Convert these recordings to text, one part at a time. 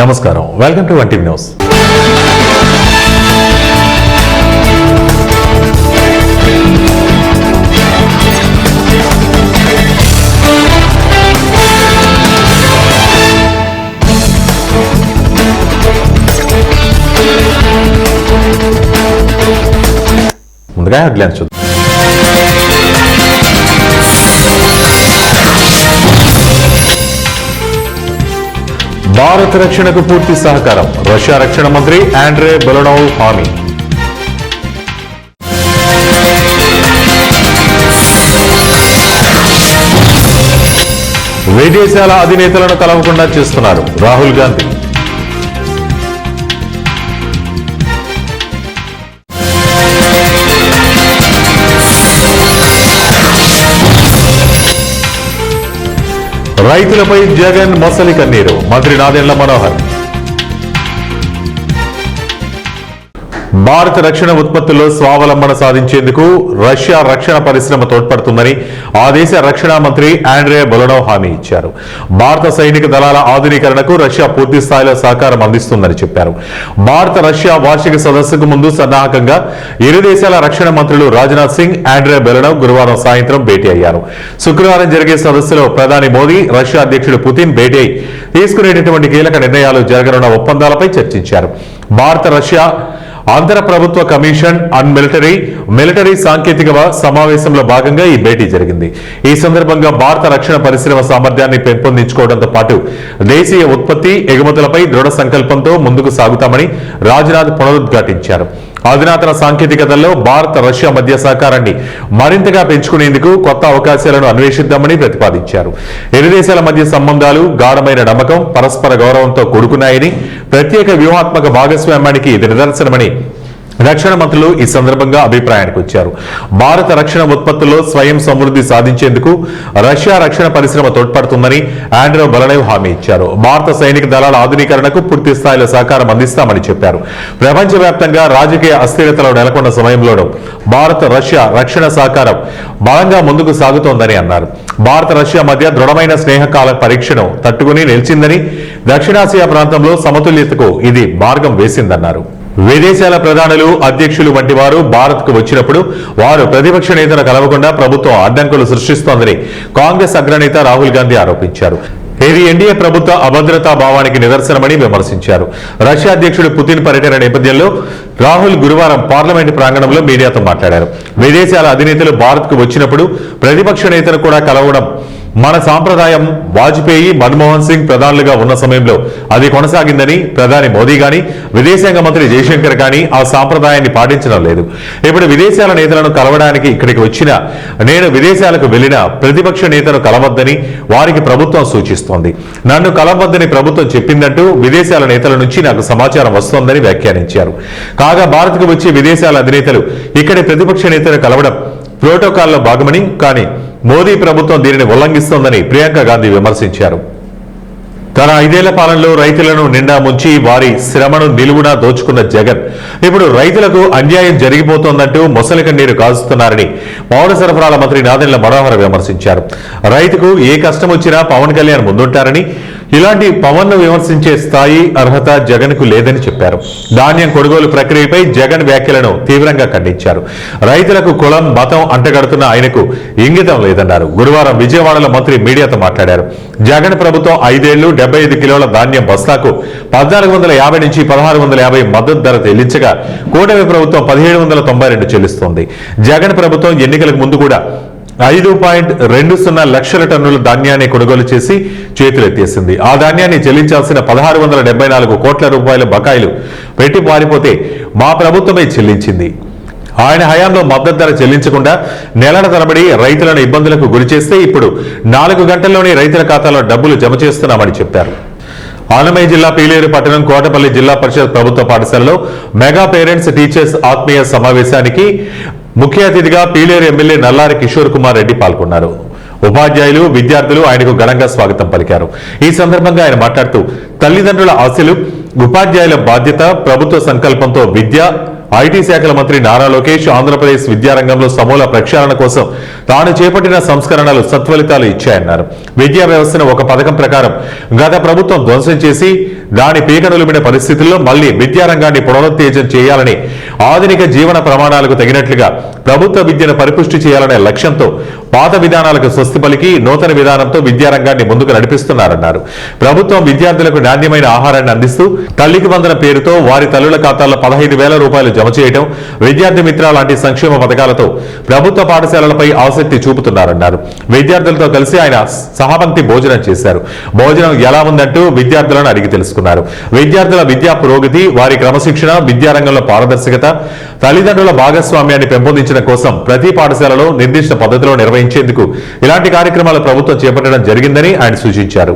నమస్కారం, welcome to one TV news. ముందుగా headlines చూద్దాం. భారత్ రక్షణకు పూర్తి సహకారం, రష్యా రక్షణ మంత్రి ఆండ్రే బెలనోవ్ హామీ. విదేశాల అధినేతలను కలవకుండా చేస్తున్నారు రాహుల్ గాంధీ. రైతులపై జగన్ మొసలి కన్నీరు, మంత్రి నాదెండ్ల మనోహర్. భారత రక్షణ ఉత్పత్తుల్లో స్వావలంబన సాధించేందుకు రష్యా రక్షణ పరిశ్రమ తోడ్పడుతుందని ఆ దేశ రక్షణ మంత్రి ఆండ్రే బెలనోవ్ హామీ ఇచ్చారు. భారత సైనిక దళాల ఆధునీకరణకు రష్యా పూర్తి స్థాయిలో సహకారం అందిస్తుందని చెప్పారు. భారత రష్యా వార్షిక సదస్సుకు ముందు సన్నాహకంగా ఇరు దేశాల రక్షణ మంత్రులు రాజ్నాథ్ సింగ్, ఆండ్రే బెలనోవ్ గురువారం సాయంత్రం భేటీ అయ్యారు. శుక్రవారం జరిగే సదస్సులో ప్రధాని మోదీ, రష్యా అధ్యక్షుడు పుతిన్ భేటీ అయి తీసుకునేటటువంటి కీలక నిర్ణయాలు జరగనున్న ఒప్పందాలపై చర్చించారు. భారత రష్యా అంతర ప్రభుత్వ కమిషన్ ఆన్ మిలిటరీ సాంకేతిక సమావేశంలో భాగంగా ఈ భేటీ జరిగింది. ఈ సందర్భంగా భారత రక్షణ పరిశ్రమ సామర్థ్యాన్ని పెంపొందించుకోవడంతో పాటు దేశీయ ఉత్పత్తి, ఎగుమతులపై దృఢ సంకల్పంతో ముందుకు సాగుతామని రాజ్నాథ్ పునరుద్ఘాటించారు. అధునాతన సాంకేతికతల్లో భారత రష్యా మధ్య సహకారాన్ని మరింతగా పెంచుకునేందుకు కొత్త అవకాశాలను అన్వేషిద్దామని ప్రతిపాదించారు. ఇరు దేశాల మధ్య సంబంధాలు గాఢమైన నమ్మకం, పరస్పర గౌరవంతో కూడుకున్నాయని, ప్రత్యేక వ్యూహాత్మక భాగస్వామ్యానికి ఇది నిదర్శనమని రక్షణ మంత్రులు ఈ సందర్భంగా అభిప్రాయానికి వచ్చారు. భారత రక్షణ ఉత్పత్తుల్లో స్వయం సమృద్ధి సాధించేందుకు రష్యా రక్షణ పరిశ్రమ తోడ్పడుతుందని ఆండ్రే బెలనోవ్ హామీ ఇచ్చారు. భారత సైనిక దళాల ఆధునీకరణకు పూర్తి స్థాయిలో సహకారం అందిస్తామని చెప్పారు. ప్రపంచవ్యాప్తంగా రాజకీయ అస్థిరతలు నెలకొన్న సమయంలోనూ భారత రష్యా రక్షణ సహకారం బలంగా ముందుకు సాగుతోందని అన్నారు. భారత రష్యా మధ్య దృఢమైన స్నేహకాల పరీక్షను తట్టుకుని నిలిచిందని, దక్షిణాసియా ప్రాంతంలో సమతుల్యతకు ఇది మార్గం వేసిందన్నారు. విదేశాల ప్రధానులు, అధ్యక్షులు వంటి వారు భారత్ కు వచ్చినప్పుడు వారు ప్రతిపక్ష నేతను కలవకుండా ప్రభుత్వం అడ్డంకులు సృష్టిస్తోందని కాంగ్రెస్ అగ్రనేత రాహుల్ గాంధీ ఆరోపించారు. ఇది ఎన్డీఏ ప్రభుత్వ అభద్రతా భావానికి నిదర్శనమని విమర్శించారు. రష్యా అధ్యక్షుడు పుతిన్ పర్యటన నేపథ్యంలో రాహుల్ గురువారం పార్లమెంటు ప్రాంగణంలో మీడియాతో మాట్లాడారు. విదేశాల అధినేతలు భారత్ కు వచ్చినప్పుడు ప్రతిపక్ష నేతను కూడా కలవడం మన సాంప్రదాయం. వాజ్పేయి, మన్మోహన్ సింగ్ ప్రధానులుగా ఉన్న సమయంలో అది కొనసాగిందని ప్రధాని మోదీ గాని, విదేశాంగ మంత్రి జయశంకర్ గాని ఆ సాంప్రదాయాన్ని పాటించడం లేదు. ఇప్పుడు విదేశాల నేతలను కలవడానికి ఇక్కడికి వచ్చిన నేను విదేశాలకు వెళ్లిన ప్రతిపక్ష నేతను కలవద్దని వారికి ప్రభుత్వం సూచిస్తోంది. నన్ను కలవద్దని ప్రభుత్వం చెప్పిందంటూ విదేశాల నేతల నుంచి నాకు సమాచారం వస్తోందని వ్యాఖ్యానించారు. కాగా భారత్కు వచ్చే విదేశాల అధినేతలు ఇక్కడి ప్రతిపక్ష నేతను కలవడం ప్రోటోకాల్లో భాగమని, కానీ మోదీ ప్రభుత్వం దీనిని ఉల్లంఘిస్తోందని ప్రియాంక గాంధీ విమర్శించారు. తన 5 ఏళ్ల పాలనలో రైతులను నిండా ముంచి వారి శ్రమను నిలువునా దోచుకున్న జగన్ ఇప్పుడు రైతులకు అన్యాయం జరిగిపోతోందంటూ మొసలి కన్నీరు కాల్చుతున్నారని పౌర సరఫరాల మంత్రి నాదెండ్ల మనోహర్ విమర్శించారు. రైతుకు ఏ కష్టం వచ్చినా పవన్ కళ్యాణ్ ముందుంటారని, ఇలాంటి పవన్ ను విమర్శించే స్థాయి, అర్హత జగన్ కు లేదని చెప్పారు. ధాన్యం కొనుగోలు ప్రక్రియపై జగన్ వ్యాఖ్యలను తీవ్రంగా ఖండించారు. రైతులకు కులం, మతం అంటగడుతున్న ఆయనకు ఇంగితం లేదన్నారు. గురువారం విజయవాడలో మంత్రి మీడియాతో మాట్లాడారు. జగన్ ప్రభుత్వం 5 ఏళ్లు 75 కిలోల ధాన్యం బస్తాకు 1450 నుంచి 1650 మద్దతు ధర చెల్లించగా కూటమి ప్రభుత్వం 1792 చెల్లిస్తోంది. జగన్ ప్రభుత్వం ఎన్నికలకు ముందు కూడా 5.20 లక్షల టన్నుల ధాన్యాన్ని కొనుగోలు చేసి చేతులెత్తేసింది. ఆ ధాన్యాన్ని చెల్లించాల్సిన 1674 కోట్ల రూపాయల బకాయిలు పెట్టి పారిపోతే మా ప్రభుత్వమే చెల్లించింది. ఆయన హయాంలో మద్దతు ధర చెల్లించకుండా నెలల తరబడి రైతులను ఇబ్బందులకు గురిచేస్తే ఇప్పుడు 4 గంటల్లోనే రైతుల ఖాతాలో డబ్బులు జమ చేస్తున్నామని చెప్పారు. అన్నమయ్య జిల్లా పీలేరు పట్టణం కోటపల్లి జిల్లా పరిషత్ ప్రభుత్వ పాఠశాలలో మెగా పేరెంట్స్ టీచర్స్ ఆత్మీయ సమావేశానికి ముఖ్య అతిథిగా పీలేరు ఎమ్మెల్యే నల్లారి కిషోర్ కుమార్ రెడ్డి పాల్గొన్నారు. ఉపాధ్యాయులు, విద్యార్థులు ఆయనకు ఘనంగా స్వాగతం పలికారు. ఈ సందర్భంగా ఆయన మాట్లాడుతూ తల్లిదండ్రుల ఆశలు, ఉపాధ్యాయుల బాధ్యత, ప్రభుత్వ సంకల్పంతో విద్య, ఐటీ శాఖల మంత్రి నారా లోకేష్ ఆంధ్రప్రదేశ్ విద్యారంగంలో సమూల ప్రక్షాళన కోసం తాను చేపట్టిన సంస్కరణలు సత్ఫలితాలు ఇచ్చాయన్నారు. విద్యా వ్యవస్థను ఒక పథకం ప్రకారం గత ప్రభుత్వం ధ్వంసం చేసి దాని పీకనులిమిన పరిస్థితుల్లో మళ్లీ విద్యారంగాన్ని పునరుత్తేజం చేయాలని, ఆధునిక జీవన ప్రమాణాలకు తగినట్లుగా ప్రభుత్వ విద్యను పరిపుష్టి చేయాలనే లక్ష్యంతో పాత విధానాలకు స్వస్తి పలికి నూతన విధానంతో విద్యారంగాన్ని ముందుకు నడిపిస్తున్నారన్నారు. ప్రభుత్వం విద్యార్థులకు నాణ్యమైన ఆహారాన్ని అందిస్తూ తల్లికి వందనం పేరుతో వారి తల్లుల ఖాతాల్లో 15,000 రూపాయలు జమ చేయడం, విద్యార్థి మిత్ర లాంటి సంక్షేమ పథకాలతో ప్రభుత్వ పాఠశాలలపై ఆసక్తి చూపుతున్నారన్నారు. విద్యార్థులతో కలిసి ఆయన సహపంక్తి భోజనం చేశారు. భోజనం ఎలా ఉందంటూ విద్యార్థులను అడిగి తెలుసుకున్నారు. విద్యార్థుల విద్యా పురోగతి, వారి క్రమశిక్షణ, విద్యారంగంలో పారదర్శకత, తల్లిదండ్రుల భాగస్వామ్యాన్ని పెంపొందించడం కోసం ప్రతి పాఠశాలలో నిర్దిష్ట పద్ధతిలో నిర్వహించేందుకు ఇలాంటి కార్యక్రమాలు ప్రభుత్వం చేపట్టడం జరిగిందని ఆయన సూచించారు.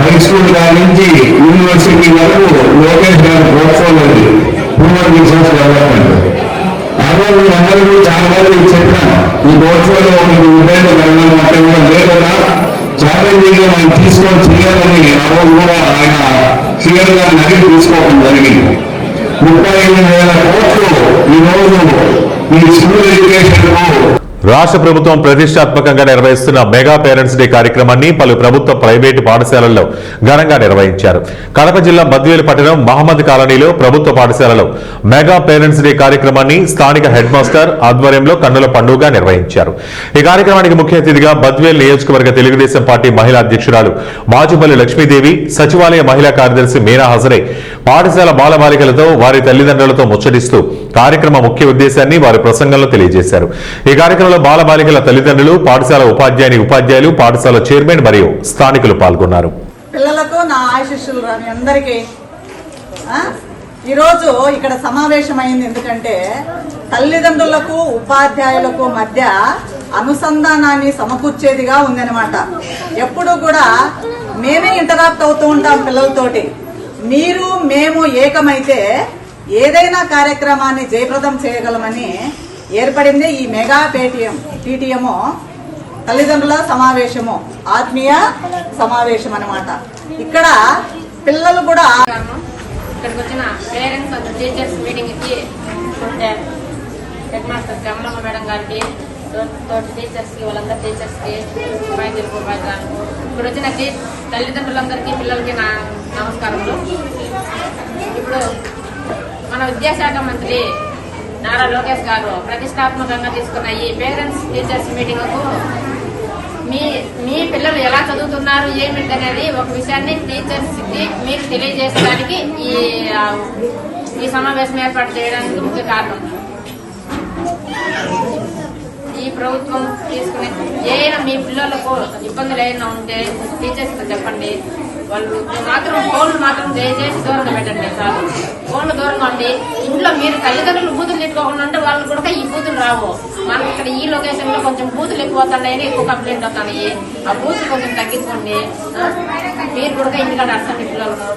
హై స్కూల్ దాని నుంచి యూనివర్సిటీ వరకు లోకేష్ గారి పోర్ట్ఫోలియో ఉంది. హ్యూమన్ రిసోర్స్ డెవలప్మెంట్ అందరూ చాలా మంది చెప్పిన ఈ పోర్ట్ఫోలియో విధంగా వెళ్ళాలంటే కూడా లేకుండా ఛాలెంజింగ్ మనం తీసుకొని చేయాలని ఆ రోజు కూడా ఆయన సీఎం గారిని అడిగి తీసుకోవడం జరిగింది. 35,000 కోట్లు ఈ రోజు ఈ స్కూల్ ఎడ్యుకేషన్ రాష్ట్ర ప్రభుత్వం ప్రతిష్టాత్మకంగా నిర్వహిస్తున్న మెగా పేరెంట్స్ డే కార్యక్రమాన్ని పలు ప్రభుత్వ ప్రైవేటు పాఠశాలల్లో ఘనంగా నిర్వహించారు. కడప జిల్లా బద్వేలు పట్టణం మహమ్మద్ కాలనీలో ప్రభుత్వ పాఠశాలలో మెగా పేరెంట్స్ డే కార్యక్రమాన్ని స్థానిక హెడ్ మాస్టర్ ఆధ్వర్యంలో కన్నుల పండుగగా నిర్వహించారు. ఈ కార్యక్రమానికి ముఖ్య అతిథిగా బద్వేలు నియోజకవర్గ తెలుగుదేశం పార్టీ మహిళా అధ్యక్షురాలు మాచుపల్లి లక్ష్మీదేవి, సచివాలయ మహిళా కార్యదర్శి మీనా హాజరై పాఠశాల బాలబాలికలతో వారి తల్లిదండ్రులతో ముచ్చటిస్తూ కార్యక్రమ ముఖ్య ఉద్దేశాన్ని వారి ప్రసంగంలో తెలియజేశారు. ఈ కార్యక్రమంలో బాలబాలికల తల్లిదండ్రులు, పాఠశాల ఉపాధ్యాయులు, పాఠశాల చైర్మన్ మరియు స్థానికులు పాల్గొన్నారు. పిల్లలకు నా ఆశీస్సులు రాని అందరికీ ఈరోజు ఇక్కడ సమావేశమైంది ఎందుకంటే తల్లిదండ్రులకు ఉపాధ్యాయులకు మధ్య అనుసంధానాన్ని సమకూర్చేదిగా ఉందన్నమాట. ఎప్పుడు కూడా మేమే ఇంటరాక్ట్ అవుతూ ఉంటాం పిల్లలతోటి. మీరు మేము ఏకమైతే ఏదైనా కార్యక్రమాన్ని జయప్రదం చేయగలమని ఏర్పడింది ఈ మెగా టీటీఎం తల్లిదండ్రుల సమావేశము, ఆత్మీయ సమావేశం అన్నమాట. ఇక్కడ పిల్లలు కూడా ఇక్కడికి వచ్చిన పేరెంట్స్ అండ్ టీచర్స్ మీటింగ్ కి హెడ్ మాస్టర్ కమలమ్మ మేడం గారికి, తోటి టీచర్స్ కి, వాళ్ళందరి టీచర్స్ కి, ఉపాధ్యాయులకు, ఇక్కడ వచ్చిన తల్లిదండ్రులందరికీ, పిల్లలకి నా నమస్కారములు. ఇప్పుడు మన విద్యాశాఖ మంత్రి నారా లోకేష్ గారు ప్రతిష్టాత్మకంగా తీసుకున్న ఈ పేరెంట్స్ టీచర్స్ మీటింగ్ కు మీ పిల్లలు ఎలా చదువుతున్నారు ఏమిటి అనేది ఒక విషయాన్ని టీచర్స్ కి మీకు తెలియజేయడానికి ఈ సమావేశం ఏర్పాటు చేయడానికి ముఖ్య కారణం. ఈ ప్రభుత్వం తీసుకునే ఏమైనా మీ పిల్లలకు ఇబ్బందులు ఏమైనా ఉంటే టీచర్స్ తో చెప్పండి. వాళ్ళు ఫోన్లు మాత్రం దయచేసి దూరంగా పెట్టండి. చాలు, ఫోన్లు దూరంగా ఉండి ఇంట్లో మీరు తల్లిదండ్రులు బూతులు తిట్టుకోకుండా ఉంటే వాళ్ళు కూడా ఈ బూతులు రావు. మనకి ఇక్కడ ఈ లొకేషన్ లో కొంచెం బూతులు ఎక్కువ వస్తున్నాయని ఎక్కువ కంప్లైంట్ వస్తున్నాయి. ఆ బూతులు కొంచెం తగ్గించుకోండి. మీరు కూడా ఇంటికాడ అర్థం పిల్లలకు.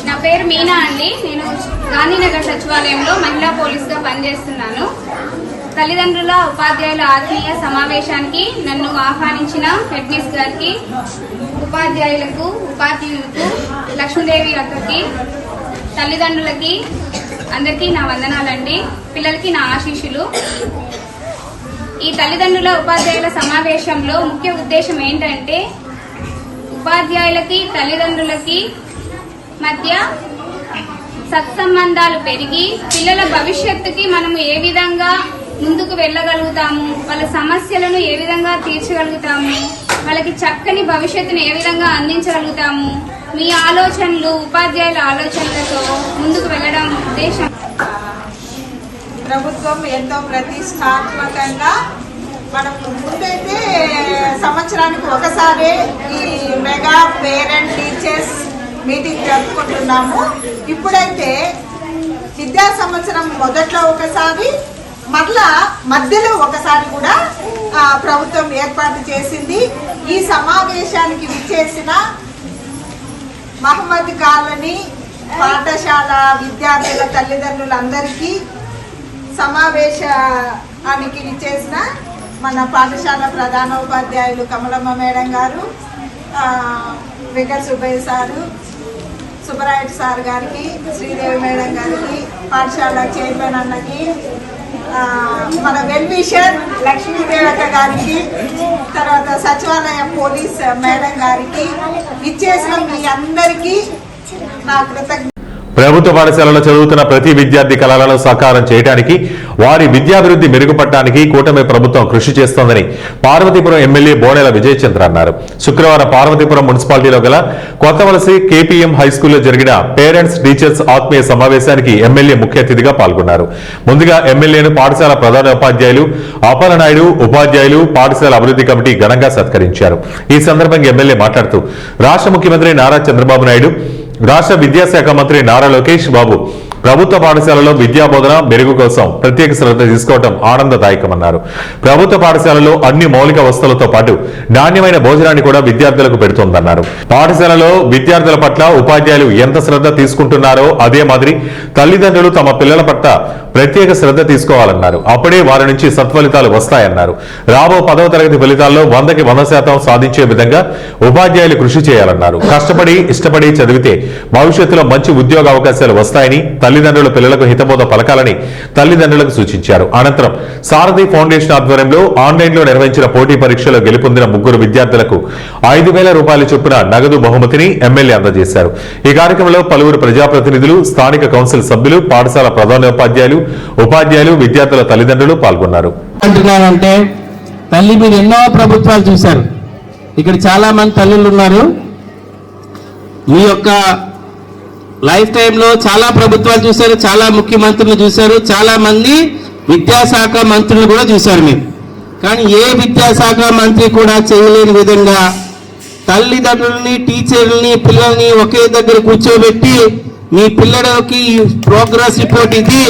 నా పేరు మీనా అండి. నేను గాంధీనగర్ సచివాలయంలో మహిళా పోలీస్ గా పనిచేస్తున్నాను. తల్లిదండ్రుల ఉపాధ్యాయుల ఆత్మీయ సమావేశానికి నన్ను ఆహ్వానించిన హెడ్ మిస్ గారికి, ఉపాధ్యాయులకు, ఉపాధ్యాయులకు, లక్ష్మీదేవి అక్కకి, తల్లిదండ్రులకి అందరికీ నా వందనాలండి. పిల్లలకి నా ఆశీస్సులు. ఈ తల్లిదండ్రుల ఉపాధ్యాయుల సమావేశంలో ముఖ్య ఉద్దేశం ఏంటంటే ఉపాధ్యాయులకి తల్లిదండ్రులకి మధ్య సత్సంబంధాలు పెరిగి పిల్లల భవిష్యత్తుకి మనము ఏ విధంగా ముందుకు వెళ్ళగలుగుతాము, వాళ్ళ సమస్యలను ఏ విధంగా తీర్చగలుగుతాము, వాళ్ళకి చక్కని భవిష్యత్తును ఏ విధంగా అందించగలుగుతాము, మీ ఆలోచనలు ఉపాధ్యాయుల ఆలోచనలతో ముందుకు వెళ్ళడం ఉద్దేశం. ప్రభుత్వం ఎంతో ప్రతిష్టాత్మకంగా మనం ముందైతే సంవత్సరానికి ఒకసారి ఈ మెగా పేరెంట్ టీచర్స్ మీటింగ్ జరుపుకుంటున్నాము. ఇప్పుడైతే విద్యా సంవత్సరం మొదట్లో ఒకసారి, మరలా మధ్యలో ఒకసారి కూడా ప్రభుత్వం ఏర్పాటు చేసింది. ఈ సమావేశానికి విచ్చేసిన మహమ్మద్ కాలనీ పాఠశాల విద్యార్థుల తల్లిదండ్రులందరికీ సమావేశానికి చేసిన మన పాఠశాల ప్రధానోపాధ్యాయులు కమలమ్మ మేడం గారు, వెంకట సుబ్బయ్య సారు, సుబ్బరాయుడు సార్ గారికి, శ్రీదేవి మేడం గారికి, పాఠశాల చైర్మన్ అన్నకి, మన వెల్ విషర్ లక్ష్మీదేవత గారికి, తర్వాత సచివాలయ పోలీస్ మేడం గారికి, ఇచ్చేసిన మీ అందరికీ నా కృతజ్ఞత. ప్రభుత్వ పాఠశాలలో చదువుతున్న ప్రతి విద్యార్థి కళలను సాకారం చేయడానికి, వారి విద్యాభివృద్ధి మెరుగుపడటానికి కూటమి ప్రభుత్వం కృషి చేస్తోందని పార్వతీపురం ఎమ్మెల్యే బోడెల విజయచంద్ర అన్నారు. శుక్రవారం పార్వతీపురం మున్సిపాలిటీలో గల కొత్తవలసి కేపీఎం హైస్కూల్లో జరిగిన పేరెంట్స్ టీచర్స్ ఆత్మీయ సమావేశానికి ఎమ్మెల్యే ముఖ్య అతిథిగా పాల్గొన్నారు. ముందుగా ఎమ్మెల్యేను పాఠశాల ప్రధానోపాధ్యాయులు అప్పలనాయుడు, ఉపాధ్యాయులు, పాఠశాల అభివృద్ధి కమిటీ ఘనంగా సత్కరించారు. ఈ సందర్భంగా ఎమ్మెల్యే మాట్లాడుతూ రాష్ట్ర ముఖ్యమంత్రి నారా చంద్రబాబు నాయుడు, రాష్ట్ర విద్యాశాఖ మంత్రి నారా లోకేష్ బాబు ప్రభుత్వ పాఠశాలలో విద్యాబోధన మెరుగు కోసం ప్రత్యేక శ్రద్ధ తీసుకోవడం ఆనందదాయకమన్నారు. ప్రభుత్వ పాఠశాలలో అన్ని మౌలిక వసతులతో పాటు నాణ్యమైన భోజనాన్ని కూడా విద్యార్థులకు పెడుతోందన్నారు. పాఠశాలలో విద్యార్థుల పట్ల ఉపాధ్యాయులు ఎంత శ్రద్ధ తీసుకుంటున్నారో అదే మాదిరి తల్లిదండ్రులు తమ పిల్లల పట్ల ప్రత్యేక శ్రద్ధ తీసుకోవాలన్నారు. అప్పుడే వారి నుంచి సత్ఫలితాలు వస్తాయన్నారు. రాబో 10వ తరగతి ఫలితాల్లో 100కి 100% సాధించే విధంగా ఉపాధ్యాయులు కృషి చేయాలన్నారు. కష్టపడి ఇష్టపడి చదివితే భవిష్యత్తులో మంచి ఉద్యోగ అవకాశాలు వస్తాయని, తల్లిదండ్రుల పిల్లలకు హితబోధ పలకాలని తల్లిదండ్రులకు సూచించారు. అనంతరం సారథి ఫౌండేషన్ ఆధ్వర్యంలో ఆన్లైన్లో నిర్వహించిన పోటీ పరీక్షలో గెలుపొందిన 3 విద్యార్థులకు 5,000 రూపాయల చొప్పున నగదు బహుమతిని ఎమ్మెల్యే అందజేశారు. ఈ కార్యక్రమంలో పలువురు ప్రజాప్రతినిధులు, స్థానిక కౌన్సిల్ సభ్యులు, పాఠశాల ప్రధానోపాధ్యాయులు, ఉపాధ్యాయులు, విద్యార్థుల తల్లిదండ్రులు పాల్గొన్నారు. అంటున్నానంటే తల్లి మీరు ఎన్నో ప్రభుత్వాలు చూశారు. ఇక్కడ చాలా మంది తల్లులు ఉన్నారు. మీ యొక్క లైఫ్ టైంలో చాలా ప్రభుత్వాలు చూశారు, చాలా ముఖ్యమంత్రులు చూశారు, చాలా మంది విద్యాశాఖ మంత్రులు కూడా చూశారు మీరు. కానీ ఏ విద్యాశాఖ మంత్రి కూడా చేయలేని విధంగా తల్లిదండ్రులని, టీచర్లని, పిల్లల్ని ఒకే దగ్గర కూర్చోబెట్టి మీ పిల్లలకి ప్రోగ్రెస్ రిపోర్ట్ ఇది,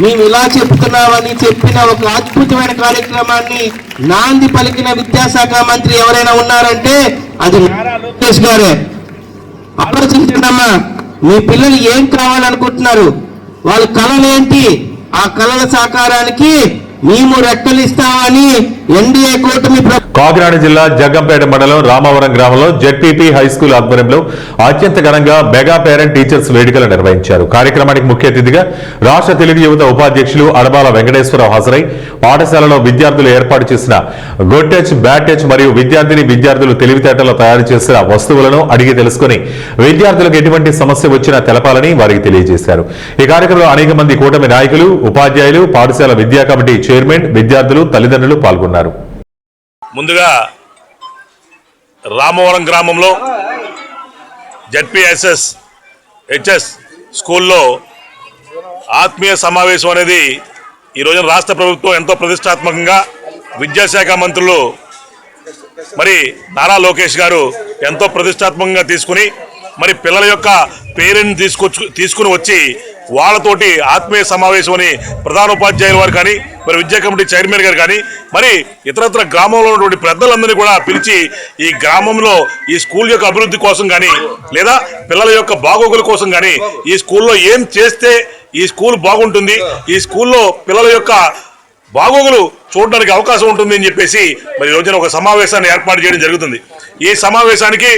మేము ఇలా చెప్తున్నామని చెప్పిన ఒక అద్భుతమైన కార్యక్రమాన్ని నాంది పలికిన విద్యాశాఖ మంత్రి ఎవరైనా ఉన్నారంటే అది నారా లోకేష్ గారే. ఆలోచించండమ్మా, మీ పిల్లలు ఏం కావాలనుకుంటున్నారు, వాళ్ళ కళలు ఏంటి, ఆ కళల సాకారానికి మేము రెక్కలిస్తామని ఎన్డీఏ కూటమి కాకినాడ జిల్లా జగ్గంపేట మండలం రామవరం గ్రామంలో జెడ్పీపీ హైస్కూల్ ఆధ్వర్యంలో అత్యంత ఘనంగా మెగా పేరెంట్ టీచర్స్ వేడుకలు నిర్వహించారు. కార్యక్రమానికి ముఖ్య అతిథిగా రాష్ట్ర తెలుగు యువత ఉపాధ్యక్షులు అడబాల వెంకటేశ్వరరావు హాజరై పాఠశాలలో విద్యార్థులు ఏర్పాటు చేసిన గుడ్ టచ్, బ్యాడ్ టచ్ మరియు విద్యార్థులు తెలివితేటలో తయారు చేసిన వస్తువులను అడిగి తెలుసుకుని విద్యార్థులకు ఎటువంటి సమస్య వచ్చినా తెలపాలని వారికి తెలియజేశారు. ఈ కార్యక్రమంలో అనేక మంది కూటమి నాయకులు, ఉపాధ్యాయులు, పాఠశాల విద్యా కమిటీ చైర్మన్, విద్యార్థులు, తల్లిదండ్రులు పాల్గొన్నారు. ముందుగా రామవరం గ్రామంలో జెడ్పీఎస్ఎస్ స్కూల్లో ఆత్మీయ సమావేశం అనేది ఈరోజు రాష్ట్ర ప్రభుత్వం ఎంతో ప్రతిష్టాత్మకంగా విద్యాశాఖ మంత్రులు మరి నారా లోకేష్ గారు ఎంతో ప్రతిష్టాత్మకంగా తీసుకుని మరి పిల్లల యొక్క పేరెంట్ తీసుకుని వచ్చి వాళ్ళతోటి ఆత్మీయ సమావేశం అని ప్రధానోపాధ్యాయుల వారు కానీ, మరి విద్యా కమిటీ చైర్మన్ గారు కానీ, మరి ఇతరత్ర గ్రామంలో ఉన్నటువంటి పెద్దలందరినీ కూడా పిలిచి ఈ గ్రామంలో ఈ స్కూల్ యొక్క అభివృద్ధి కోసం కానీ, లేదా పిల్లల యొక్క బాగోగుల కోసం కానీ, ఈ స్కూల్లో ఏం చేస్తే ఈ స్కూల్ బాగుంటుంది, ఈ స్కూల్లో పిల్లల యొక్క బాగోగులు చూడడానికి అవకాశం ఉంటుంది అని చెప్పేసి మరి ఈ రోజున ఒక సమావేశాన్ని ఏర్పాటు చేయడం జరుగుతుంది. ఈ సమావేశానికి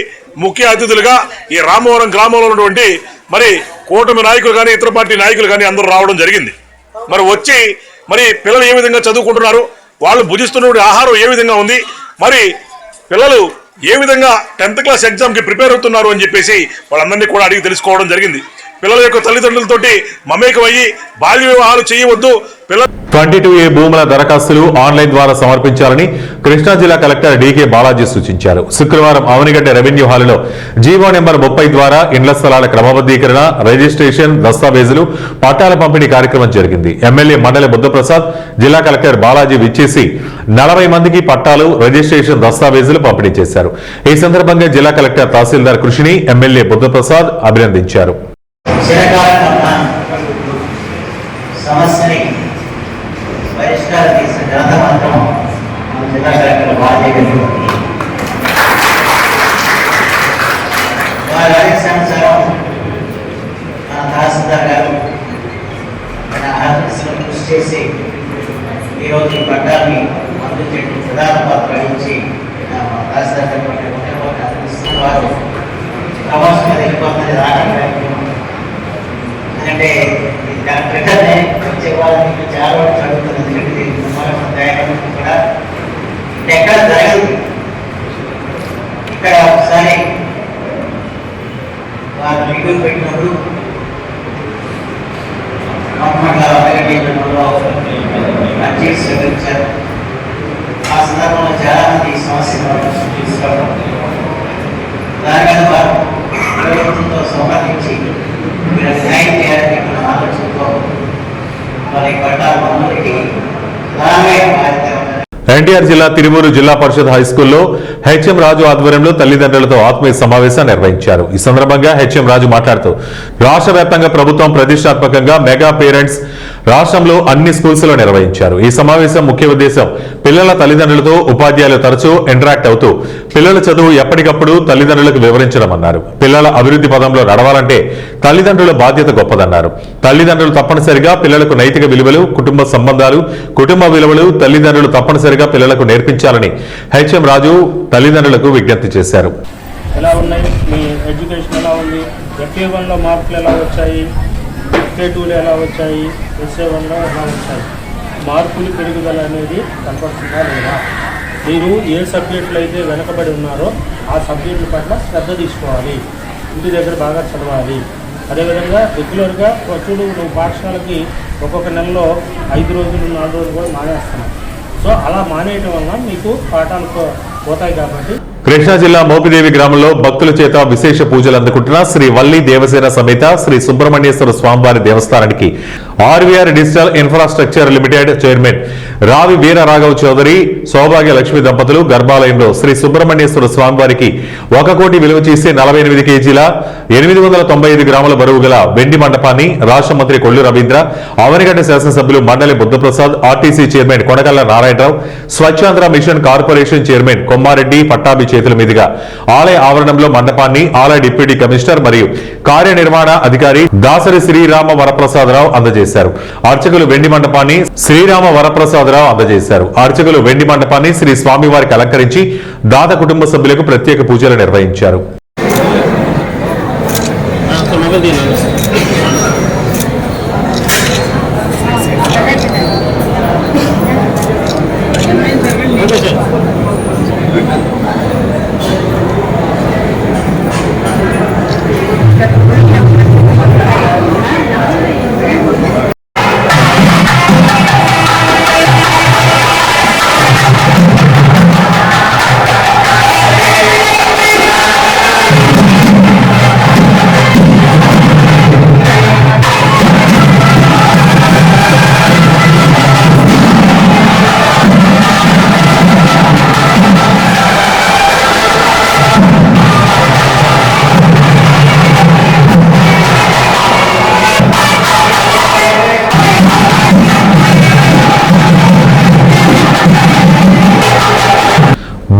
ముఖ్య అతిథులుగా ఈ రామవరం గ్రామంలో ఉన్నటువంటి మరి కూటమి నాయకులు కానీ, ఇతర పార్టీ నాయకులు కానీ అందరూ రావడం జరిగింది. మరి వచ్చి మరి పిల్లలు ఏ విధంగా చదువుకుంటున్నారు, వాళ్ళు భుజిస్తున్న ఆహారం ఏ విధంగా ఉంది, మరి పిల్లలు ఏ విధంగా 10th క్లాస్ ఎగ్జామ్కి ప్రిపేర్ అవుతున్నారు అని చెప్పేసి వాళ్ళందరినీ కూడా అడిగి తెలుసుకోవడం జరిగింది. పిల్లల యొక్క తల్లిదండ్రులతోటి మమేకమయ్యి బాల్య వివాహాలు చేయవద్దు, 22A భూముల దరఖాస్తులు ఆన్లైన్ ద్వారా సమర్పించాలని కృష్ణా జిల్లా కలెక్టర్ డీకే బాలాజీ సూచించారు. శుక్రవారం అవనిగడ్డ రెవెన్యూ హాలులో జీవో నెంబర్ 30 ద్వారా ఇండ్ల స్థలాల క్రమబద్ధీకరణ, రిజిస్ట్రేషన్, దస్తావేజులు, పట్టాల పంపిణీ కార్యక్రమం జరిగింది. ఎమ్మెల్యే మండలి బుద్ధప్రసాద్, జిల్లా కలెక్టర్ బాలాజీ విచ్చేసి 40 మందికి పట్టాలు, రిజిస్ట్రేషన్, దస్తావేజులు పంపిణీ చేశారు. ఈ సందర్భంగా జిల్లా కలెక్టర్ తహసీల్దార్ కృషిని ఎమ్మెల్యే బుద్ధప్రసాద్ అభినందించారు. సమస్యని పరిష్కారం చేసిన ఘనత మాత్రం జిల్లా కలెక్టర్ బాధ్యత. వారి ఆదేశానుసారం ప్రధాన పాత్ర వహించి వారు ప్రమోషన్ మీద వెళ్ళిపోతుంది రావడం. ఎందుకంటే ఇది కరెక్ట్గానే వచ్చే వాళ్ళకి చాలా వరకు జరుగుతుంది. ఎందుకంటే తయారు కూడా ఎక్కడ జరగదు. ఇక్కడ ఒకసారి వారు వీడియో పెట్టినప్పుడు మంచి స్వీకరించారు. ఆ సందర్భంలో చాలా మంది ఈ సమస్యను తీసుకోవడం దాని మీద వారు ప్రభుత్వంతో సంబంధించి మీరు న్యాయం చేయాలని మన ఆలోచనతో వారి పట్టాలు అందరికీ ప్రధానమైన బాధ్యత. ఎన్టీఆర్ జిల్లా తిరువూరు జిల్లా పరిషత్ హైస్కూల్లో హెచ్ఎం రాజు ఆధ్వర్యంలో తల్లిదండ్రులతో ఆత్మీయ సమావేశం నిర్వహించారు. ఈ సందర్భంగా హెచ్ఎం రాజు మాట్లాడుతూ రాష్ట్ర వ్యాప్తంగా ప్రభుత్వం ప్రతిష్టాత్మకంగా మెగా పేరెంట్స్ రాష్ట్రంలో అన్ని స్కూల్స్ లో నిర్వహించారు. ఈ సమావేశం ముఖ్య ఉద్దేశం పిల్లల తల్లిదండ్రులతో ఉపాధ్యాయులు తరచూ ఇంటరాక్ట్ అవుతూ పిల్లల చదువు ఎప్పటికప్పుడు తల్లిదండ్రులకు వివరించడం అన్నారు. పిల్లల అభివృద్ధి పదంలో నడవాలంటే తల్లిదండ్రుల బాధ్యత గొప్పదన్నారు. తల్లిదండ్రులు తప్పనిసరిగా పిల్లలకు నైతిక విలువలు, కుటుంబ సంబంధాలు, కుటుంబ విలువలు తల్లిదండ్రులు తప్పనిసరిగా పిల్లలకు నేర్పించాలని హెచ్ఎం రాజు తల్లిదండ్రులకు విజ్ఞప్తి చేశారు. ఎలా ఉన్నాయి, మీ ఎడ్యుకేషన్ ఎలా ఉంది, FA1లో మార్కులు ఎలా వచ్చాయి, FA2లో ఎలా వచ్చాయి, SA1లో ఎలా వచ్చాయి, మార్కులు పెరుగుదల అనేది కనపడుతుందా లేదా, మీరు ఏ సబ్జెక్టులు అయితే వెనకబడి ఉన్నారో ఆ సబ్జెక్టుల పట్ల శ్రద్ధ తీసుకోవాలి, ఇంటి దగ్గర బాగా చదవాలి. అదేవిధంగా రెగ్యులర్గా చూడు, నువ్వు పాఠశాలకి ఒక్కొక్క నెలలో 5 రోజులు 4 రోజులు కూడా మానేస్తున్నావు. సో అలా మానేయటం వల్ల మీకు పాఠాలు పోతాయి. కాబట్టి కృష్ణా జిల్లా మోపిదేవి గ్రామంలో భక్తుల చేత విశేష పూజలు అందుకుంటున్న శ్రీ వల్లి దేవసేన సమేత శ్రీ సుబ్రహ్మణ్యేశ్వర స్వామివారి దేవస్థానానికి RVR digital infrastructure limited chairman రావి వీర రాఘవ చౌదరి, సౌభాగ్య లక్ష్మి దంపతులు గర్భాలయంలో శ్రీ సుబ్రహ్మణ్యేశ్వర స్వామివారికి 1 కోటి విలువ చేసే 48 కేజీల 895 గ్రాముల బరువు గల వెండి మండపాన్ని రాష్ట్ర మంత్రి కొల్లు రవీంద్ర, అవనిగడ్డ శాసనసభ్యులు Mandali Buddhaprasad, RTC chairman Konakalla Narayanarao, Swachhandhra mission corporation chairman Kommareddy Pattabhi చేతుల మీదుగా ఆలయ ఆవరణంలో మండపాన్ని ఆలయ డిప్యూటీ కమిషనర్ మరియు కార్యనిర్వహణ అధికారి దాసరి శ్రీరామ వరప్రసాదరావు అందజేశారు. అర్చకులు వెండి మండపాన్ని శ్రీరామ వరప్రసాదరావు అందజేశారు. అర్చకులు వెండి మండపాన్ని శ్రీ స్వామివారికి అలంకరించి దాత కుటుంబ సభ్యులకు ప్రత్యేక పూజలు నిర్వహించారు.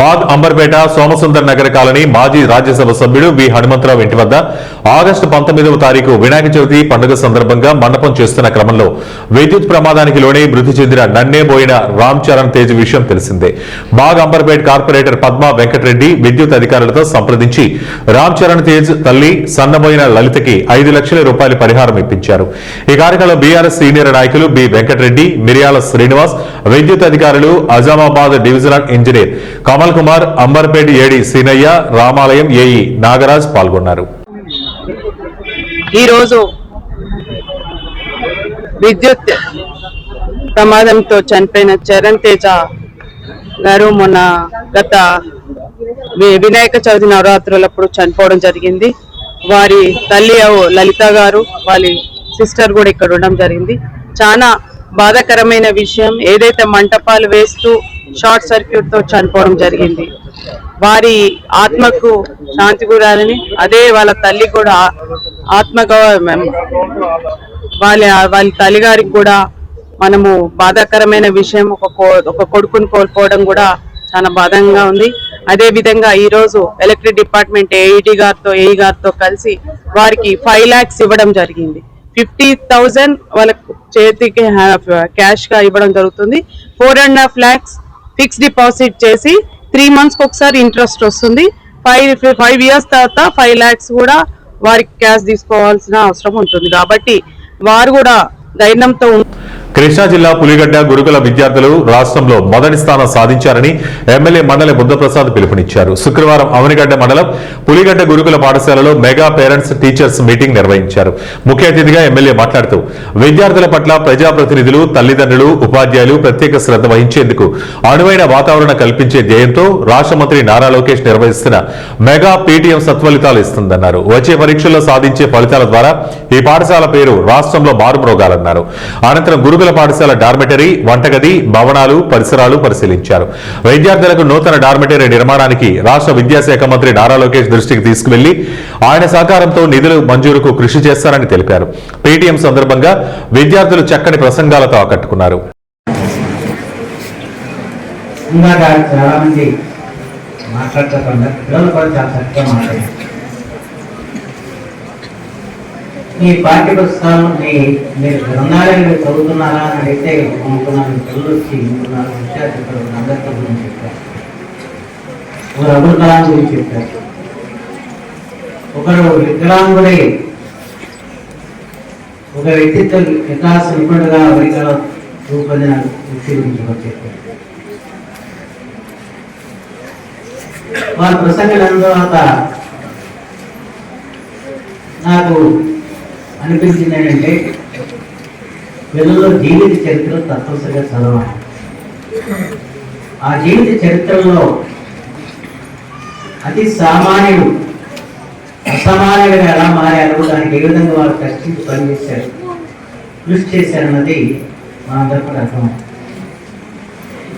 బాగ్ అంబర్పేట సోమసుందర్ నగర్ కాలనీ మాజీ రాజ్యసభ సభ్యుడు వి హనుమంతరావు ఇంటి వద్ద ఆగస్టు 19వ తారీఖు వినాయక చవితి పండుగ సందర్భంగా మండపం చేస్తున్న క్రమంలో విద్యుత్ ప్రమాదానికి లోనే మృతి చెందిన నన్నేబోయిన రామ్ చరణ్ తేజ్ విషయం తెలిసిందే. బాగ్ అంబర్పేట్ కార్పొరేటర్ పద్మా వెంకటరెడ్డి విద్యుత్ అధికారులతో సంప్రదించి రామ్ చరణ్ తేజ్ తల్లి సన్నబోయిన లలితకి 5 లక్షల రూపాయల పరిహారం ఇప్పించారు. ఈ కార్యక్రమంలో బీఆర్ఎస్ సీనియర్ నాయకులు బి వెంకటరెడ్డి, మిరియాల శ్రీనివాస్, విద్యుత్ అధికారులు Azamabad divisional engineer Kamal Kumar, Amberpet AD Seenaiah, రామాలయం ఏఈ నాగరాజ్ పాల్గొన్నారు. ఈరోజు విద్యుత్ ప్రమాదంతో చనిపోయిన చరణ్ తేజ గారు మొన్న గత వినాయక చవితి నవరాత్రులప్పుడు చనిపోవడం జరిగింది. వారి తల్లి లలిత గారు, వాళ్ళ సిస్టర్ కూడా ఇక్కడ ఉండడం జరిగింది. చాలా బాధాకరమైన విషయం. ఏదైతే మంటపాలు వేస్తూ షార్ట్ సర్క్యూట్ తో చనిపోవడం జరిగింది. వారి ఆత్మకు శాంతి కూడాలని, అదే వాళ్ళ తల్లి కూడా వాళ్ళ తల్లి గారికి కూడా మనము బాధాకరమైన విషయం. ఒక కొడుకుని కోల్పోవడం కూడా చాలా బాధంగా ఉంది. అదే విధంగా ఈ రోజు ఎలక్ట్రిక్ డిపార్ట్మెంట్ ఏఈ గారితో కలిసి వారికి 5 lakhs ఇవ్వడం జరిగింది. 50,000 వాళ్ళ చేతికి క్యాష్ గా ఇవ్వడం జరుగుతుంది. 4.5 lakhs ఫిక్స్ డిపాజిట్ చేసి 3 months ఒకసారి ఇంట్రెస్ట్ వస్తుంది. 5 years తర్వాత 5 lakhs కూడా వారికి క్యాష్ తీసుకోవాల్సిన అవసరం ఉంటుంది. కాబట్టి వారు కూడా ధైర్యంతో కృష్ణా జిల్లా పులిగడ్డ గురుకుల విద్యార్థులు రాష్ట్రంలో మొదటి స్థానం సాధించారని ఎమ్మెల్యే మండలి బుద్ధప్రసాద్ పిలుపునిచ్చారు. శుక్రవారం అవనిగడ్డ మండలం పులిగడ్డ గురుకుల పాఠశాలలో మెగా పేరెంట్స్ టీచర్స్ మీటింగ్ నిర్వహించారు. ముఖ్య అతిథిగా ఎమ్మెల్యే మాట్లాడుతూ విద్యార్థుల పట్ల ప్రజాప్రతినిధులు, తల్లిదండ్రులు, ఉపాధ్యాయులు ప్రత్యేక శ్రద్ధ వహించేందుకు అనువైన వాతావరణం కల్పించే ధ్యేయంతో రాష్ట్ర మంత్రి నారా లోకేష్ నిర్వహిస్తున్న మెగా పీటీఎం సత్ఫలితాలు ఇస్తుందన్నారు. వచ్చే పరీక్షల్లో సాధించే ఫలితాల ద్వారా ఈ పాఠశాల పేరు రాష్ట్రంలో మారుమ్రోగాలన్నారు. అనంతరం గురుకుల పాఠశాల డార్మెటరీ, వంటగది, భవనాలు, పరిసరాలు పరిశీలించారు. విద్యార్థులకు నూతన డార్మెటరీ నిర్మాణానికి రాష్ట్ర విద్యాశాఖ మంత్రి నారా లోకేష్ దృష్టికి తీసుకువెళ్లి ఆయన సహకారంతో నిధులు మంజూరుకు కృషి చేస్తారని తెలిపారు. పీటీఎం సందర్భంగా విద్యార్థులు చక్కని ప్రసంగాలతో ఆకట్టుకున్నారు. మీ పాఠ్య పుస్తకాలు మీరు గ్రంథాలయంలో చదువుతున్నారా అని అడిగితే అనుకున్నాను. పిల్లలు వచ్చి విద్యార్థులు అంబేద్కర్ గురించి చెప్పారు, ఒకరు అబ్దుల్ కలాం గురించి చెప్పారు, ఒకరు వికలాంగుడై ఒక వ్యక్తిత్వ వికాస నిపుణుడుగా అమెరికాలో రూపొందిన వ్యక్తి గురించి చెప్పారు. వారి ప్రసంగం తర్వాత నాకు అనిపించింది ఏంటంటే పిల్లల్లో జీవిత చరిత్ర తప్పనిసరిగా చదవాలి. ఆ జీవిత చరిత్రలో అతి సామాన్యుడు అసామాన్యుడిగా ఎలా మారారు, దానికి ఏ విధంగా వారు కష్టించి పనిచేశారు, కృషి చేశారన్నది మనందరికీ కూడా అర్థమైంది.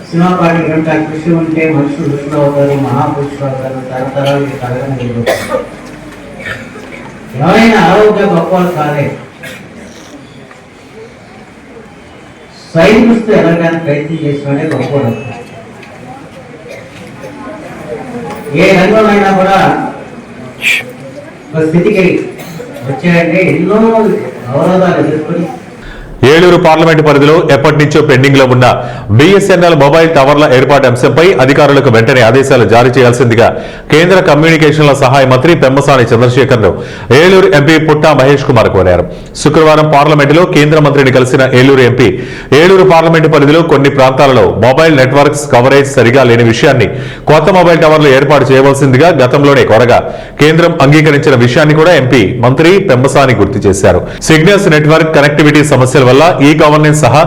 సినిమా పాటలు కనుక కృషి ఉంటే మనుషులు ఋషులు అవుతారు, మహాపురుషులు అవుతారు, తరతరాలు తరగని ఎవరైనా ఆరోగ్య గొప్పవాళ్ళు కాదే. సైనికుస్తూ ఎవరికైనా ప్రయత్నం చేసినట్టే గొప్పవాడు. ఏ రంగంలో కూడా ఒక స్థితికి వచ్చాయంటే ఎన్నో అవరోధాలు ఎదుర్కొని ఏలూరు పార్లమెంటు పరిధిలో ఎప్పటి నుంచో పెండింగ్ లో ఉన్న బిఎస్ఎన్ఎల్ మొబైల్ టవర్ల ఏర్పాటు అంశంపై అధికారులకు వెంటనే ఆదేశాలు జారీ చేయాల్సిందిగా కేంద్ర కమ్యూనికేషన్ల సహాయ మంత్రి పెమ్మసాని చంద్రశేఖర్ ను ఏలూరు ఎంపీ పుట్టా మహేష్ కుమార్ కోరారు. శుక్రవారం పార్లమెంటులో కేంద్ర మంత్రిని కలిసిన ఏలూరు ఎంపీ ఏలూరు పార్లమెంటు పరిధిలో కొన్ని ప్రాంతాలలో మొబైల్ నెట్వర్క్స్ కవరేజ్ సరిగా లేని విషయాన్ని, కొత్త మొబైల్ టవర్లు ఏర్పాటు చేయవలసిందిగా గతంలోనే కోరగా కేంద్రం అంగీకరించిన విషయాన్ని కూడా ఎంపీ మంత్రి పెమ్మసాని గుర్తు చేశారు. సిగ్నల్స్ నెట్వర్క్ కనెక్టివిటీ సమస్యల వల్ల ఈ గవర్నెన్స్ సహా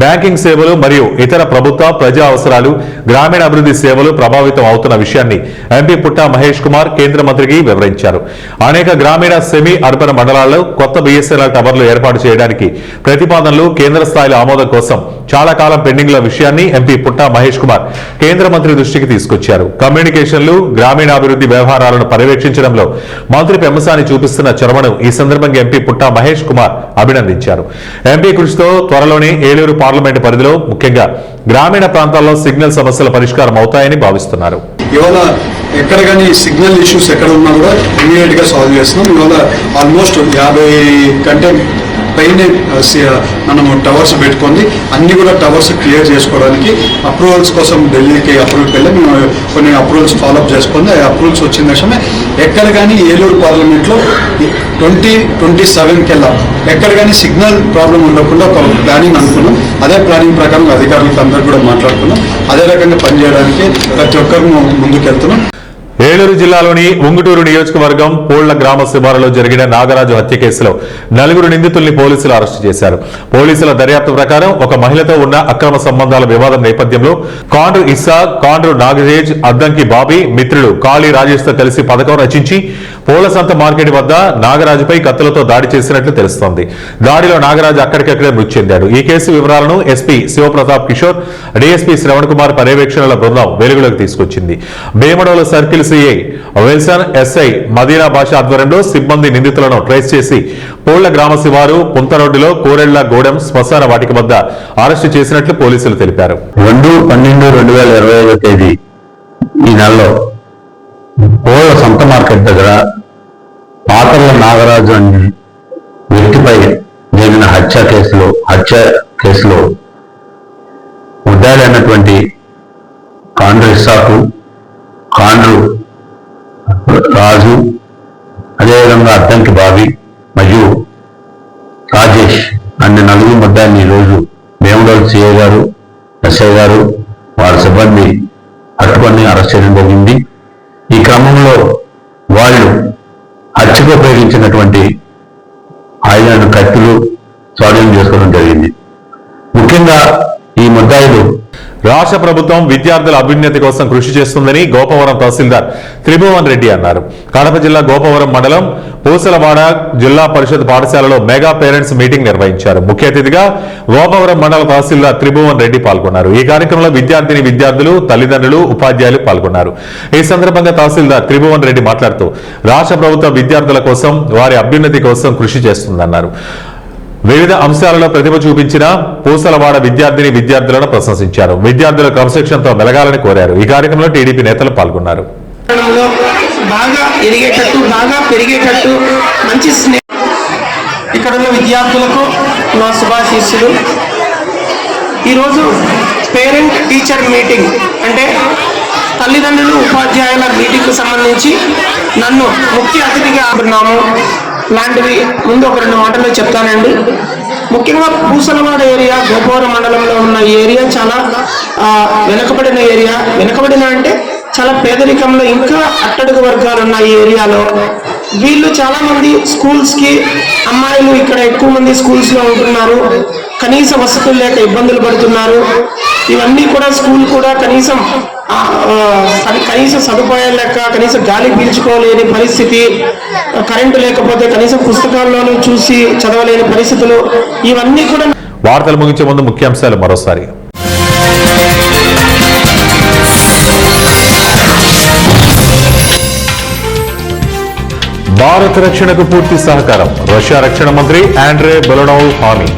బ్యాంకింగ్ సేవలు మరియు ఇతర ప్రభుత్వ ప్రజా అవసరాలు, గ్రామీణ అభివృద్ధి సేవలు ప్రభావితం అవుతున్న విషయాన్ని ఎంపీ పుట్టా మహేష్ కుమార్ కేంద్ర మంత్రికి వివరించారు. అనేక గ్రామీణ సెమీ అర్బన్ మండలాల్లో కొత్త బిఎస్ఎన్ఎల్ టవర్లు ఏర్పాటు చేయడానికి ప్రతిపాదనలు కేంద్ర స్థాయిలో ఆమోదం కోసం చాలా కాలం పెండింగ్ లో విషయాన్ని ఎంపీ పుట్టా మహేష్ కుమార్ కేంద్ర మంత్రి దృష్టికి తీసుకొచ్చారు. కమ్యూనికేషన్లు, గ్రామీణాభివృద్ధి వ్యవహారాలను పర్యవేక్షించడంలో మంత్రి పెమ్మసాని చూపిస్తున్న చొరవను ఈ సందర్భంగా ఎంపీ పుట్టా మహేష్ కుమార్ అభినందించారు. ఎంపీ కృషితో త్వరలోనే ఏలూరు పార్లమెంటు పరిధిలో ముఖ్యంగా గ్రామీణ ప్రాంతాల్లో సిగ్నల్ సమస్యల పరిష్కారం అవుతాయని భావిస్తున్నారు. ఇవాళ ఎక్కడ కానీ సిగ్నల్ ఇష్యూస్ ఎక్కడ ఉన్నా కూడా ఇమీడియట్ గా సాల్వ్ చేస్తున్నాం. ఇవాళ ఆల్మోస్ట్ 50 కంటే పైన మనము టవర్స్ పెట్టుకొని అన్ని కూడా టవర్స్ క్లియర్ చేసుకోవడానికి అప్రూవల్స్ కోసం ఢిల్లీకి అప్రూవల్కి వెళ్ళి మేము కొన్ని అప్రూవల్స్ ఫాలోఅప్ చేసుకొని ఆ అప్రూవల్స్ వచ్చిన తక్షణమే ఎక్కడ కానీ ఏలూరు పార్లమెంట్లో 2027 కెల్లా ఎక్కడ కానీ సిగ్నల్ ప్రాబ్లం ఉండకుండా ఒక ప్లానింగ్ అనుకున్నాం. అదే ప్లానింగ్ ప్రకారం అధికారులతో అందరూ కూడా మాట్లాడుకున్నాం. అదే రకంగా పనిచేయడానికి ప్రతి ఒక్కరు ముందుకెళ్తున్నాం. ఏలూరు జిల్లాలోని ఉంగుటూరు నియోజకవర్గం పోళ్ల గ్రామ శివారులో జరిగిన నాగరాజు హత్య కేసులో 4 నిందితుల్ని పోలీసులు అరెస్టు చేశారు. పోలీసుల దర్యాప్తు ప్రకారం ఒక మహిళతో ఉన్న అక్రమ సంబంధాల వివాదం నేపథ్యంలో కాండ్రు ఇస్సాక్, కాండ్రు నాగరేజ్, అద్దంకి బాబీ మిత్రుడు కాళీ రాజేష్ తో కలిసి పథకం రచించి పూల సంత మార్కెట్ వద్ద నాగరాజుపై కత్తులతో దాడి చేసినట్లు తెలుస్తోంది. దాడిలో నాగరాజు అక్కడికక్కడే మృతి చెందాడు. ఈ కేసు వివరాలను ఎస్పీ శివప్రతాప్ కిషోర్, డీఎస్పీ శ్రవణ్ కుమార్ పర్యవేక్షణల బృందం వెలుగులోకి తీసుకొచ్చింది. Bhimadolu circle CI Wilson, SI Madina Basha ఆధ్వర్యంలో సిబ్బంది నిందితులను ట్రేస్ చేసి పోళ్ల గ్రామ శివారు, పుంతరోడ్డులో కోరెళ్ల గూడెం శ్మశాన వాటిక వద్ద అరెస్టు చేసినట్లు పోలీసులు తెలిపారు. 2/12/2025 తేదీ ఈ నెలలో పోళ్ల సంత మార్కెట్ దగ్గర పాతర్ల నాగరాజు అనే వ్యక్తిపై జరిగిన హత్య కేసులో ముద్దాయిలైనటువంటి ఇర్సాకు, కాండ్రు రాజు, అదేవిధంగా అద్దంకి బాబి మరియు రాజేష్ అనే నలుగురు ముద్దాయిల్ని ఈరోజు వేముడోలు సిఐ గారు, ఎస్ఐ గారు, వారి సిబ్బంది పట్టుకొని అరెస్ట్ చేయడం జరిగింది. ఈ క్రమంలో వాళ్ళు హత్యకు ఉపయోగించినటువంటి ఆయుధాలను, కత్తులు స్వాధీనం చేసుకోవడం జరిగింది. ముఖ్యంగా ఈ ముద్దాయిలు రాష్ట్ర ప్రభుత్వం విద్యార్థుల అభ్యున్నతి కోసం కృషి చేస్తుందని గోపవరం తహసీల్దార్ త్రిభువన్ రెడ్డి అన్నారు. కడప జిల్లా గోపవరం మండలం పూసలవాడ జిల్లా పరిషత్ పాఠశాలలో మెగా పేరెంట్స్ మీటింగ్ నిర్వహించారు. ముఖ్య అతిథిగా గోపవరం మండల తహసీల్దార్ త్రిభువన్ రెడ్డి పాల్గొన్నారు. ఈ కార్యక్రమంలో విద్యార్థులు, తల్లిదండ్రులు, ఉపాధ్యాయులు పాల్గొన్నారు. ఈ సందర్భంగా తహసీల్దార్ త్రిభువన్ రెడ్డి మాట్లాడుతూ రాష్ట్ర ప్రభుత్వం విద్యార్థుల కోసం, వారి అభ్యున్నతి కోసం కృషి చేస్తుందన్నారు. వివిధ అంశాలలో ప్రతిభ చూపించిన పూసలవాడ విద్యార్థులను ప్రశంసించారు. విద్యార్థుల క్రమశిక్షణతో మెలగాలని కోరారు. ఈ కార్యక్రమంలో టీడీపీ నేతలు పాల్గొన్నారు. బాగా ఎదిగేటట్టు, బాగా పెరిగేటట్టు మంచి ఇక్కడ ఉన్న విద్యార్థులకు నా శుభాశీస్సులు. ఈరోజు పేరెంట్ టీచర్ మీటింగ్ అంటే తల్లిదండ్రులు, ఉపాధ్యాయుల మీటింగ్కు సంబంధించి నన్ను ముఖ్య అతిథిగా ఉన్నాము లాంటివి ముందు ఒక 2 మాటలు చెప్తానండి. ముఖ్యంగా పూసలవాడ ఏరియా, గోపవరం మండలంలో ఉన్న ఏరియా చాలా వెనుకబడిన ఏరియా. వెనుకబడిన అంటే చాలా పేదరికంలో, ఇంకా అట్టడుగు వర్గాలు ఉన్న ఈ ఏరియాలో వీళ్ళు చాలా మంది స్కూల్స్కి, అమ్మాయిలు ఇక్కడ ఎక్కువ మంది స్కూల్స్లో ఉంటున్నారు. కనీస వసతులు లేక ఇబ్బందులు పడుతున్నారు. ఇవన్నీ కూడా స్కూల్ కూడా కనీస సదుపాయాలు లేక, కనీసం గాలి పీల్చుకోలేని పరిస్థితి, కరెంటు లేకపోతే కనీసం పుస్తకాల్లోనూ చూసి చదవలేని పరిస్థితులు, ఇవన్నీ కూడా. వార్తలు ముగించే ముందు ముఖ్యాంశాలు మరోసారి. భారత రక్షణకు పూర్తి సహకారం, రష్యా రక్షణ మంత్రి ఆండ్రే బెలోనోవ్ హామీ.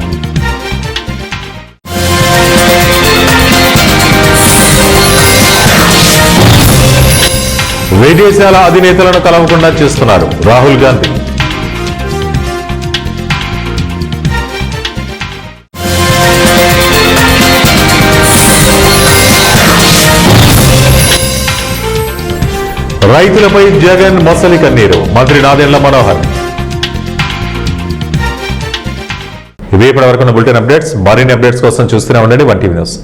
విదేశాల అధినేతలను కలవకుండా చేస్తున్నారు రాహుల్ గాంధీ. రైతులపై జగన్ మొసలి కన్నీరు, మంత్రి నాదెండ్ల మనోహర్. ఇవి ఇప్పటి వరకు బులెటిన్ అప్డేట్స్. మరిన్ని అప్డేట్స్ కోసం చూస్తూనే ఉండండి 1 టీవీ న్యూస్.